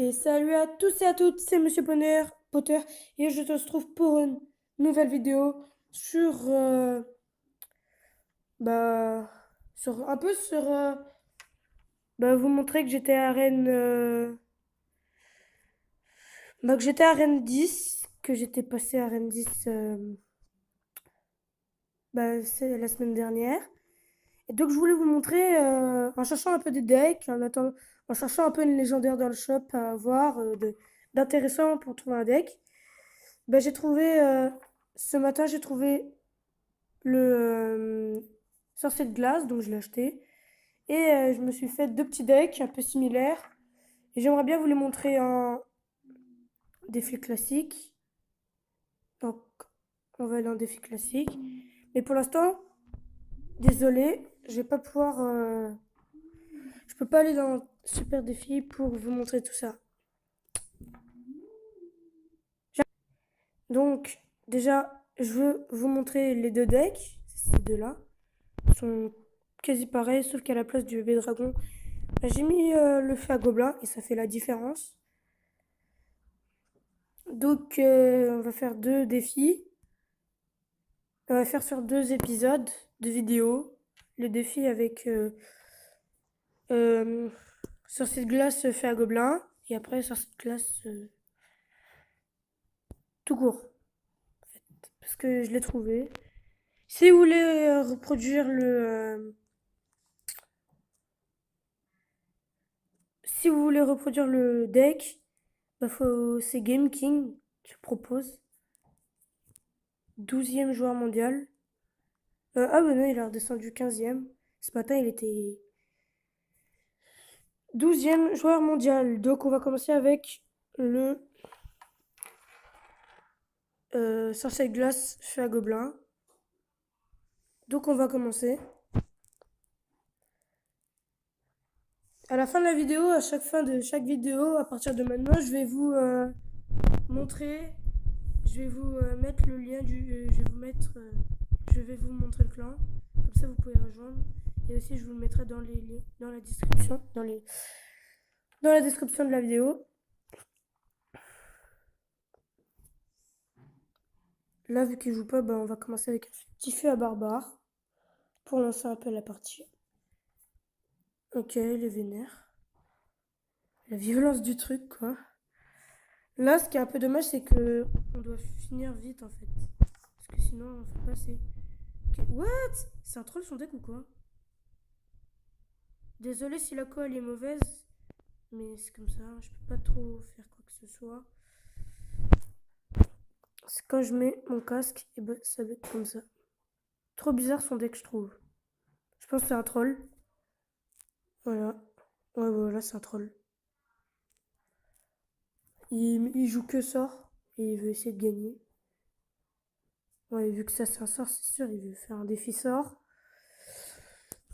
Et salut à tous et à toutes, c'est Monsieur Potter et je te retrouve pour une nouvelle vidéo sur, bah, vous montrer que j'étais à que j'étais à Rennes 10, que j'étais passé à Rennes 10, c'est la semaine dernière. Et donc je voulais vous montrer, en cherchant un peu des decks, en cherchant un peu une légendaire dans le shop à voir, d'intéressant pour trouver un deck. J'ai trouvé, ce matin, j'ai trouvé le sorcier de glace, donc je l'ai acheté. Et je me suis fait deux petits decks un peu similaires. Et j'aimerais bien vous les montrer en défi classique. Donc, on va aller en défi classique. Mais pour l'instant, désolé, je vais pas pouvoir. Je peux pas aller dans super défi pour vous montrer tout ça. Donc, déjà, je veux vous montrer les deux decks. Ces deux-là. Ils sont quasi pareils, sauf qu'à la place du bébé dragon, j'ai mis le feu à gobelin et ça fait la différence. Donc, on va faire deux défis. On va faire sur deux épisodes de vidéo. Le défi avec euh, sorcier de glace fait à gobelin et après sorcier de glace tout court. Parce que je l'ai trouvé. Si vous voulez reproduire si vous voulez reproduire le deck, c'est Game King qui propose. 12e joueur mondial. Non, il est redescendu 15e. Ce matin, il était 12e joueur mondial. Donc, on va commencer avec le sorcier de glace feu à gobelin. Donc, on va commencer. À la fin de la vidéo, à chaque fin de chaque vidéo, à partir de maintenant, je vais vous montrer. Je vais vous mettre le lien je vais vous montrer le clan. Comme ça, vous pouvez rejoindre. Et aussi, je vous le mettrai dans les liens, dans la description, dans la description de la vidéo. Là, vu qu'il joue pas, on va commencer avec un petit feu à barbare pour lancer un peu la partie. Ok, il est vénère. La violence du truc, quoi. Là, ce qui est un peu dommage, c'est que on doit finir vite, en fait. Parce que sinon, on fait pas assez. Ok, what? C'est un troll son deck ou quoi? Désolé si la co elle est mauvaise, mais c'est comme ça. Je peux pas trop faire quoi que ce soit. C'est quand je mets mon casque, et ça va être comme ça. Trop bizarre son deck, je trouve. Je pense que c'est un troll. Voilà. Ouais, voilà, c'est un troll. Il joue que sort et il veut essayer de gagner. Ouais, vu que ça c'est un sort, c'est sûr, il veut faire un défi sort.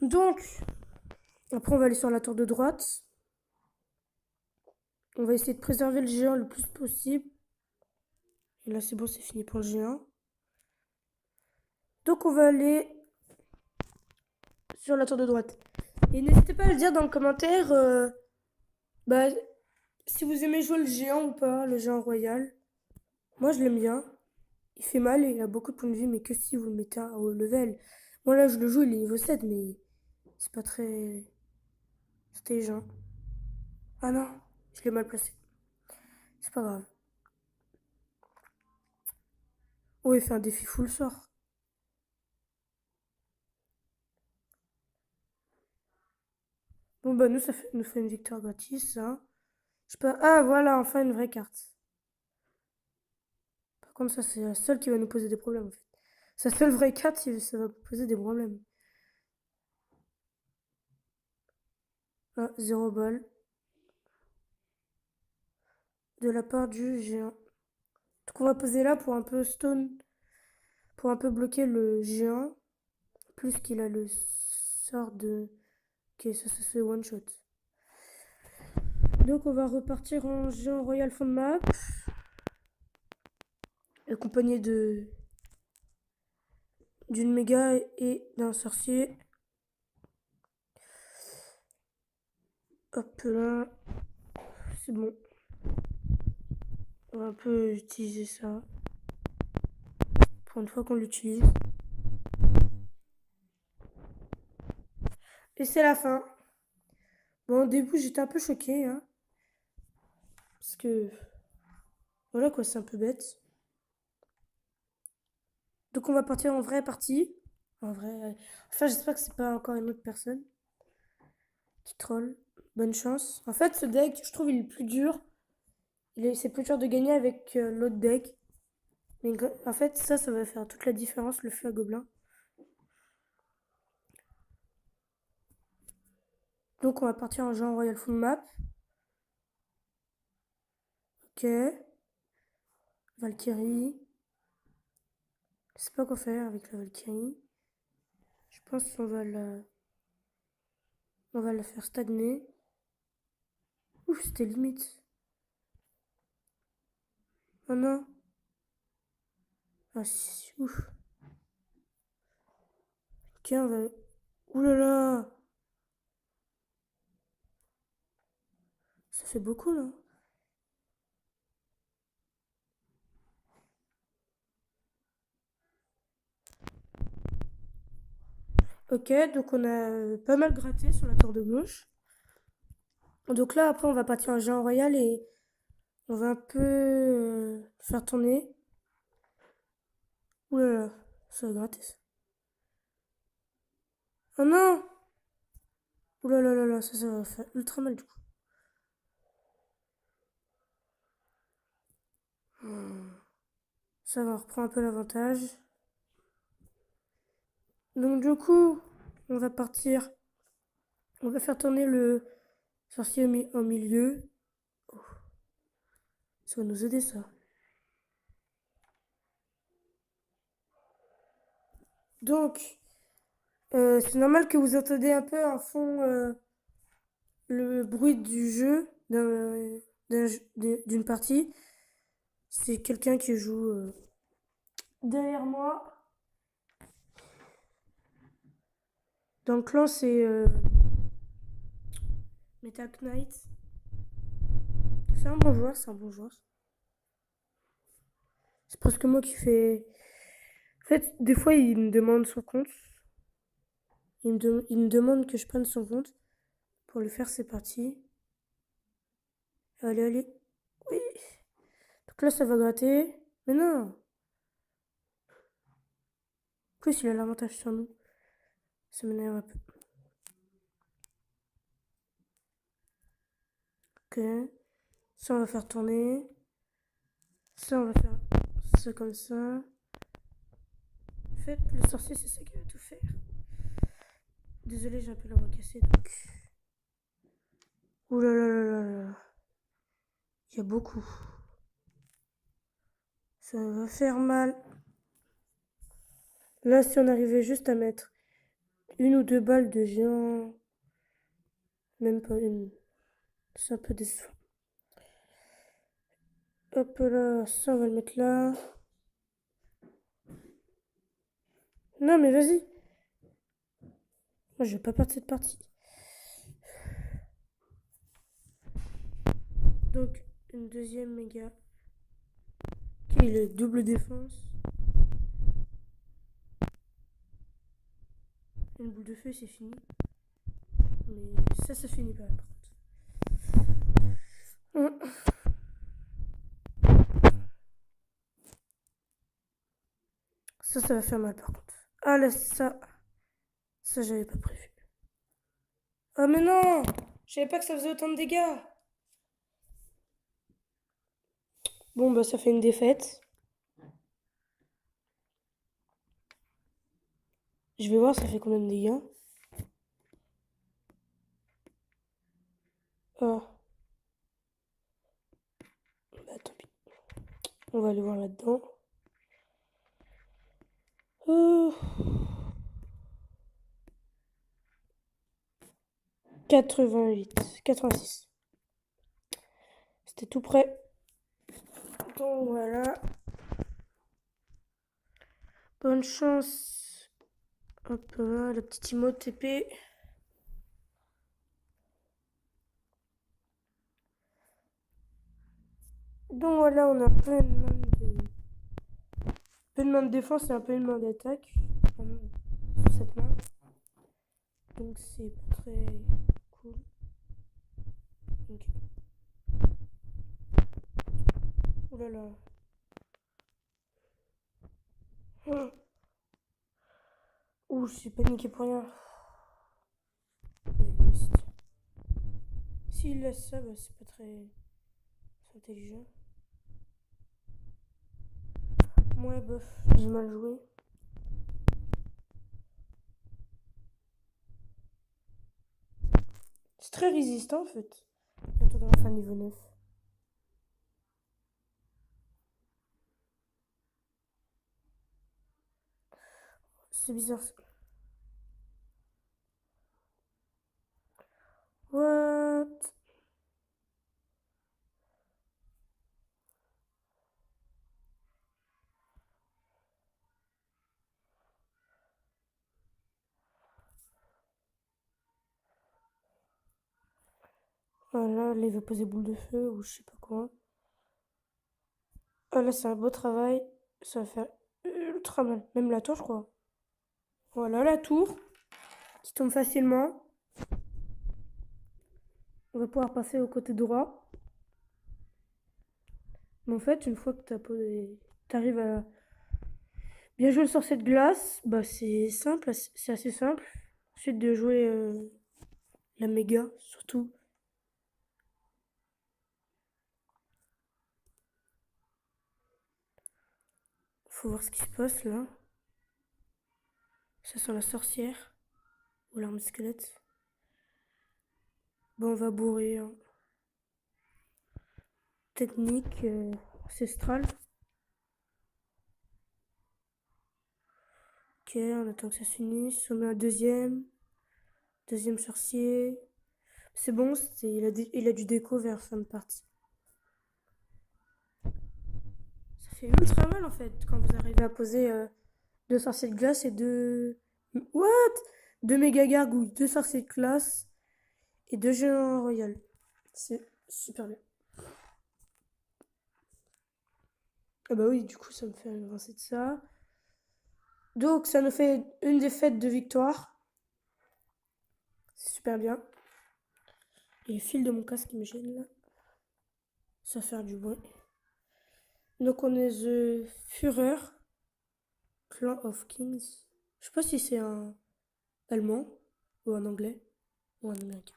Donc, après on va aller sur la tour de droite. On va essayer de préserver le géant le plus possible. Et là c'est bon, c'est fini pour le géant. Donc on va aller sur la tour de droite. Et n'hésitez pas à le dire dans le commentaire bah, si vous aimez jouer le géant ou pas, le géant royal. Moi je l'aime bien. Il fait mal et il a beaucoup de points de vie, mais que si vous le mettez à haut level. Moi là je le joue, il est niveau 7, mais c'est pas très intelligent. Ah non, je l'ai mal placé. C'est pas grave. Oh, il fait un défi full sort. Bon bah nous nous fait une victoire gratis, ça. Je peux... Ah voilà, enfin une vraie carte. Par contre ça c'est la seule qui va nous poser des problèmes en fait. Sa seule vraie carte, ça va poser des problèmes. Ah, 0 balle. De la part du géant. Donc on va poser là pour un peu stone. Pour un peu bloquer le géant. Plus qu'il a le sort de... Ok, ça se fait one shot. Donc on va repartir en géant royal fond de map. Accompagné d'une méga et d'un sorcier. Hop là. C'est bon. On va un peu utiliser ça pour une fois qu'on l'utilise. Et c'est la fin. Bon, au début, j'étais un peu choquée, hein, parce que voilà quoi, c'est un peu bête. Donc on va partir en vraie partie. En vrai. Enfin, j'espère que c'est pas encore une autre personne qui troll. Bonne chance. En fait, ce deck, je trouve, il est plus dur. C'est plus dur de gagner avec l'autre deck. Mais en fait, ça va faire toute la différence, le feu à gobelin. Donc on va partir en genre Royal Full Map. Ok. Valkyrie. Je sais pas quoi faire avec la Valkyrie. Je pense on va la faire stagner. Ouf, c'était limite. Oh non. Ah si, ouf. Ok, on va... Ouh là là. Ça fait beaucoup là. Ok, donc on a pas mal gratté sur la tour de gauche. Donc là, après, on va partir en géant royal et on va un peu faire tourner. Ouh là là, ça va gratter ça. Oh non! Ouh là là là là, ça va faire ultra mal du coup. Ça va, on reprend un peu l'avantage. Donc du coup, on va partir. On va faire tourner le sorcier au milieu. Ça va nous aider ça. Donc, c'est normal que vous entendez un peu en fond le bruit du jeu d'une partie. C'est quelqu'un qui joue derrière moi. Dans le clan, c'est Meta Knight. C'est un bon joueur, c'est un bon joueur. C'est presque moi qui fais. En fait, des fois, il me demande son compte. Il me demande que je prenne son compte pour lui faire ses parties. Allez, allez. Oui. Donc là, ça va gratter. Mais non. En plus, il a l'avantage sur nous. Ça m'énerve un peu. Ok. Ça, on va faire tourner. Ça, on va faire ça comme ça. En fait, le sorcier, c'est ça qui va tout faire. Désolé, j'ai un peu la voix cassée. Donc... Ouh là là là là là. Il y a beaucoup. Ça va faire mal. Là, si on arrivait juste à mettre une ou deux balles de géant, même pas une, c'est un peu décevant. Hop là, ça on va le mettre là. Non mais vas-y. Moi je vais pas perdre cette partie. Donc une deuxième méga. Qui est le double défense. Une boule de feu c'est fini. Mais ça finit pas par contre. Ça va faire mal par contre. Ah là ça j'avais pas prévu. Oh mais non! Je savais pas que ça faisait autant de dégâts. Bon bah ça fait une défaite. Je vais voir ça fait combien de dégâts. Oh, bah tant pis. On va aller voir là-dedans. Oh. 88, 86. C'était tout prêt. Donc voilà. Bonne chance. Hop là, le petit emote TP. Donc voilà, on a un peu une main de défense et un peu une main d'attaque. Sur cette main. Donc c'est pas très cool. Ok. Oh là là. Oh. Ouh, j'ai paniqué pour rien. S'il laisse ça, bah, c'est pas très intelligent. Moi, bof, j'ai mal joué. C'est très résistant en fait. Bientôt dans la fin niveau 9. C'est bizarre ça. What? Voilà, là il va poser boule de feu ou je sais pas quoi. Ah là c'est un beau travail. Ça va faire ultra mal. Même la tour je crois. Voilà la tour qui tombe facilement. On va pouvoir passer au côté droit. Mais en fait, une fois que t'arrives à bien jouer le sorcier de glace, bah c'est simple, c'est assez simple. Ensuite de jouer la méga, surtout. Faut voir ce qui se passe là. Ça sent la sorcière ou l'arme squelette. Bon, on va bourrer, hein. Technique ancestrale. Ok, on attend que ça s'unisse. On met un deuxième. Deuxième sorcier. C'est bon, il a du déco vers fin de partie. Ça fait ultra mal en fait quand vous arrivez à poser deux sorciers de glace et deux. What? Deux méga gargouilles, deux sorciers de glace et deux géants royal. C'est super bien. Ah bah oui, du coup, ça me fait avancer de ça. Donc, ça nous fait une défaite de victoire. C'est super bien. Et le fil de mon casque qui me gêne là. Ça va faire du bruit. Donc, on est The Führer, Clan of Kings. Je sais pas si c'est un allemand ou un anglais ou un américain.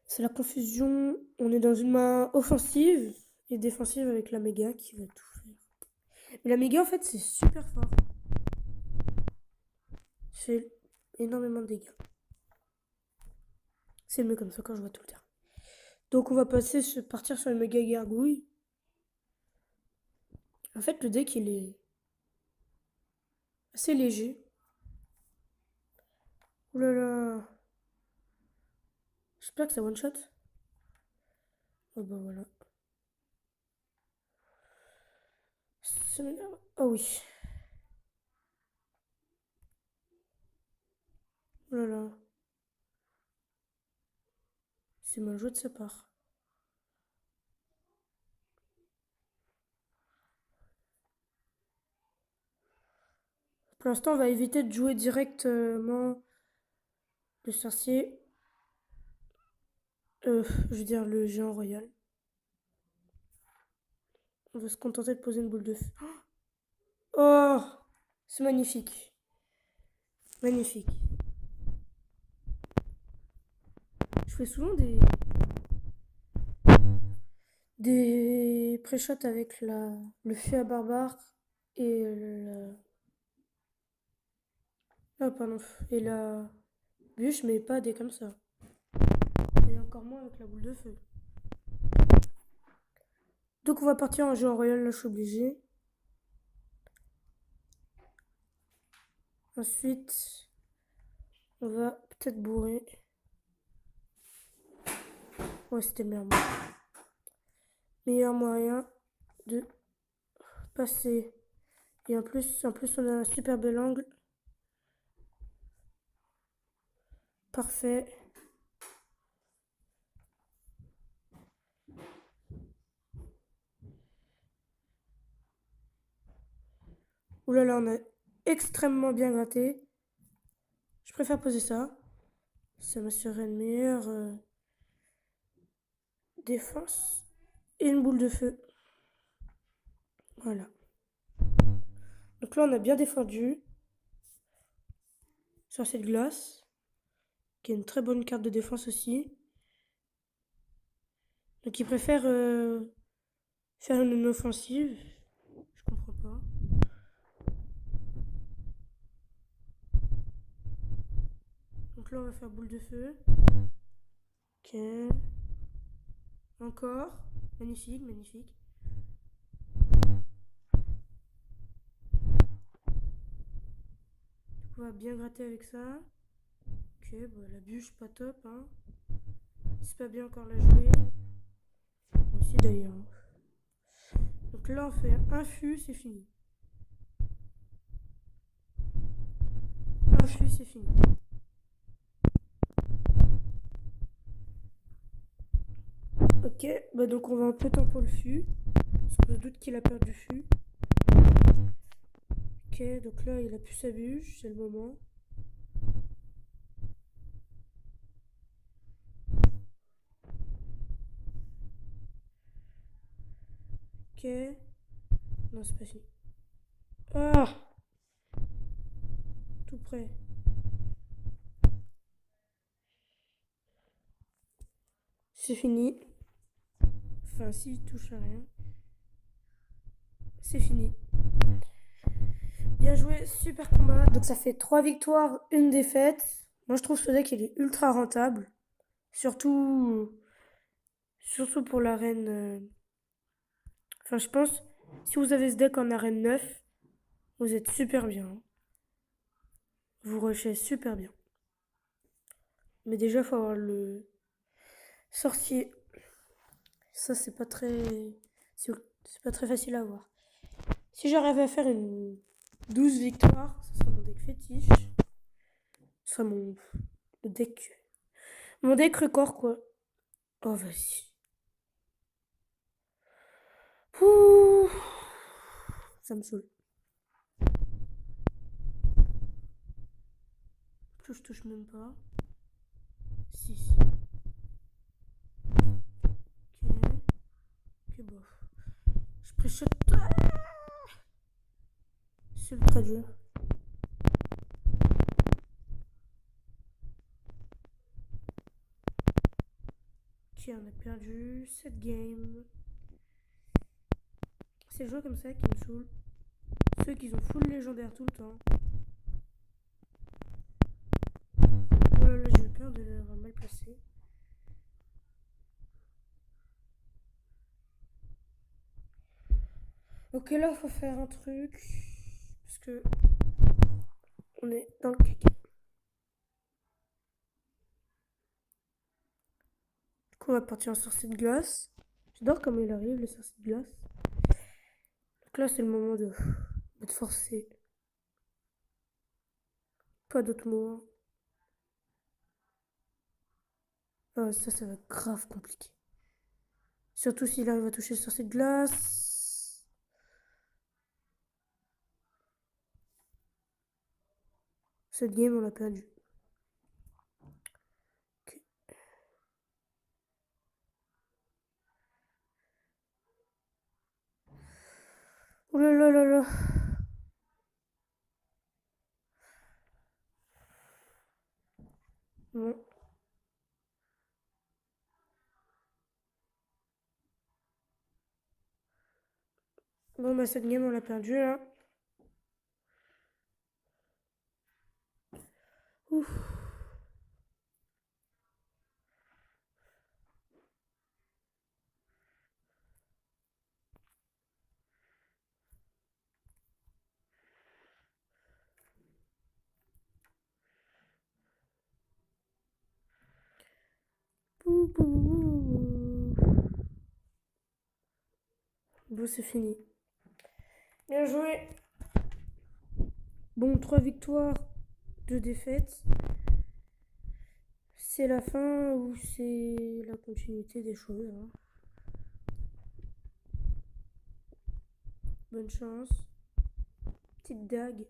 C'est la confusion. On est dans une main offensive et défensive avec la méga qui va tout faire. Mais la méga, en fait, c'est super fort. C'est énormément de dégâts. C'est mieux comme ça quand je vois tout le terrain. Donc on va partir sur une méga gargouille. En fait, le deck il est assez léger. Oh là là. J'espère que ça one shot. Oh bah voilà. Ça m'énerve. Oh oui. Oh là là. C'est mal joué de sa part. Pour l'instant, on va éviter de jouer directement le sorcier. Je veux dire le géant royal. On va se contenter de poser une boule de feu. Oh, c'est magnifique. Magnifique. Je fais souvent des pré-shots avec le feu à barbare et ah, pardon. Et la bûche, mais pas des comme ça. Et encore moins avec la boule de feu. Donc on va partir en jeu en royal, là je suis obligé. Ensuite, on va peut-être bourrer. Ouais, c'était le meilleur moyen. Meilleur moyen de passer. Et en plus on a un super bel angle. Parfait. Ouh là là, on a extrêmement bien gratté. Je préfère poser ça. Ça m'assurerait une meilleure défense. Et une boule de feu. Voilà. Donc là, on a bien défendu sur cette glace, qui est une très bonne carte de défense aussi. Donc il préfère faire une offensive. Je comprends pas. Donc là, on va faire boule de feu. Ok. Encore. Magnifique, magnifique. Donc on va bien gratter avec ça. Ok, bah, la bûche, pas top. Hein. C'est pas bien encore la jouer. Moi aussi d'ailleurs. Donc là, on fait un fût, c'est fini. Un fût, c'est fini. Ok, bah donc on va un peu de temps pour le fût. Parce qu'on se doute qu'il a peur du fût. Ok, donc là, il a plus sa bûche, c'est le moment. Ok. Non, c'est pas fini. Ah, tout près. C'est fini. Enfin, s'il touche à rien. C'est fini. Bien joué, super combat. Donc ça fait 3 victoires, une défaite. Moi je trouve ce deck il est ultra rentable. Surtout pour l'arène. Enfin je pense, si vous avez ce deck en arène 9, vous êtes super bien. Hein. Vous rushez super bien. Mais déjà il faut avoir le sorcier. Ça c'est pas très facile à avoir. Si j'arrive à faire une 12 victoires, ce sera mon deck fétiche. Ce sera le deck. Mon deck record quoi. Oh vas-y. Ouh, ça me saoule. Je touche même pas. 6. Ok. Ok, bof. Je pré-shot. C'est ultra dur. Ok, on a perdu cette game. C'est le jeu comme ça qui me saoule. Ceux qui ont full légendaire tout le temps. Oh là là, j'ai eu peur de l'avoir mal placé. Ok, là, faut faire un truc. Parce que on est dans le caca. Du coup, on va partir en sorcier de glace. J'adore comment il arrive, le sorcier de glace. Donc là, c'est le moment de forcer. Pas d'autres mots. Ah, ça va être grave compliqué. Surtout s'il arrive à toucher le sorcier de glace. Cette game, on l'a perdu. Ok. Oh là là là là. Bon. Bon, bah, cette game, on l'a perdu là. Ouf. Bouh, bouh, bouh. Bon, c'est fini. Bien joué. Bon, 3 victoires, 2 défaites. C'est la fin ou c'est la continuité des choses. Hein. Bonne chance. petite dague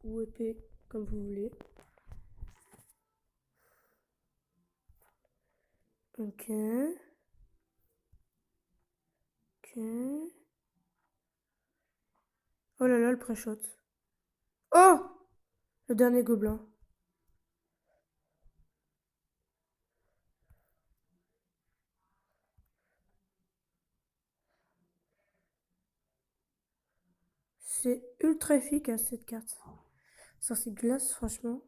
ou épée, comme vous voulez. Ok. Ok. Oh là là, le pré-shot. Oh! Le dernier gobelin. C'est ultra efficace cette carte. Ça, c'est glace, franchement.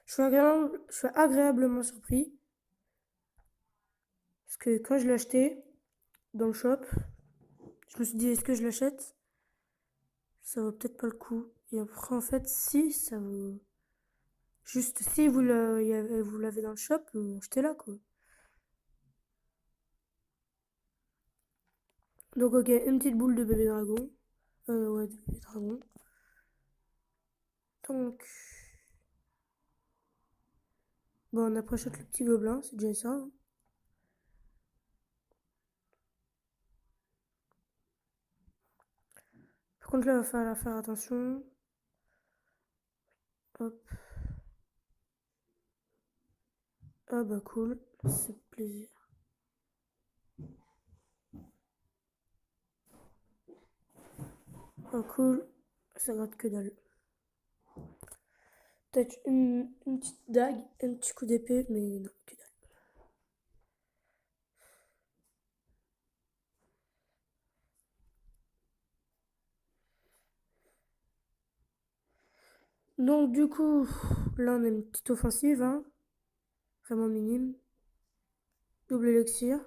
Je suis agréablement surpris. Parce que quand je l'ai acheté dans le shop, je me suis dit, est-ce que je l'achète? Ça vaut peut-être pas le coup. Et après, en fait, si, ça vaut. Juste, si vous l'avez dans le shop, achetez-la, quoi. Donc, ok, une petite boule de bébé dragon. Ouais, de bébé dragon. Donc, bon, on approchette le petit gobelin, c'est déjà ça, hein. Par contre, là, il va falloir faire attention. Hop. Ah bah cool, c'est plaisir. Ah cool, ça gratte que dalle. Peut-être une petite dague, un petit coup d'épée, mais non, que dalle. Donc du coup, là on a une petite offensive, hein, vraiment minime. Double élixir.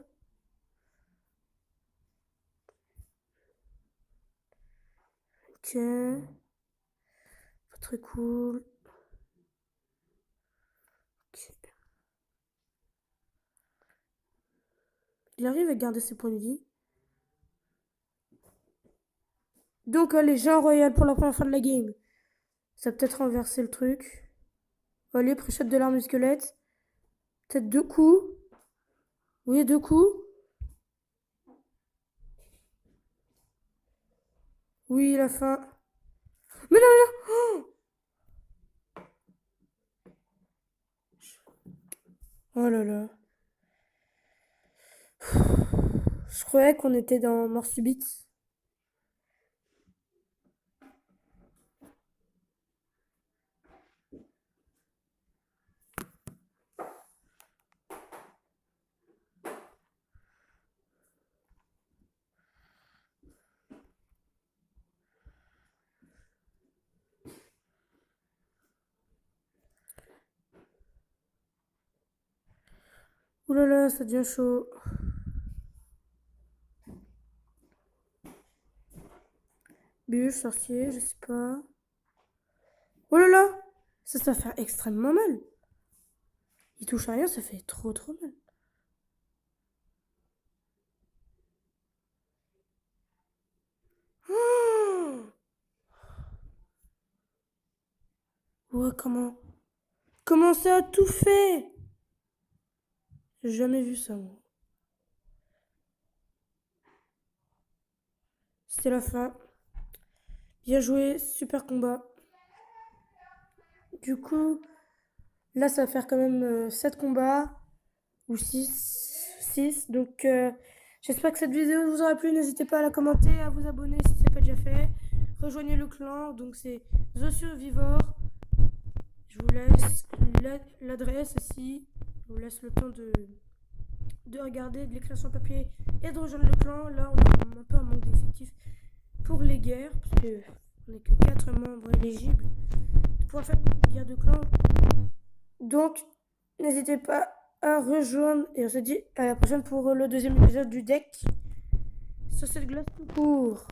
Ok. Pas très cool. Ok. Il arrive à garder ses points de vie. Donc allez, Jean Royal pour la première fois de la game. Ça va peut-être renverser le truc. Allez, préchette de l'arme squelette. Peut-être deux coups. Oui, deux coups. Oui, la fin. Mais non, mais non. Oh là là. Je croyais qu'on était dans mort subite. Ouh là là, ça devient chaud. Bûche, sorcier, je sais pas. Oh là là. Ça va faire extrêmement mal. Il touche à rien, ça fait trop trop mal. Oh ouais, comment? Comment ça a tout fait? J'ai jamais vu ça, moi. C'était la fin. Bien joué, super combat. Du coup, là, ça va faire quand même 7 combats. Ou 6. Donc, j'espère que cette vidéo vous aura plu. N'hésitez pas à la commenter, à vous abonner si ce n'est pas déjà fait. Rejoignez le clan. Donc, c'est The Survivor. Je vous laisse l'adresse aussi. Je vous laisse le temps de regarder, de l'écrire sur papier et de rejoindre le clan. Là, on a un peu un manque d'effectifs pour les guerres. Parce qu'on n'est que 4 membres éligibles pour faire une guerre de clan. Donc, n'hésitez pas à rejoindre et on se dit à la prochaine pour le deuxième épisode du deck sur cette glace tout court.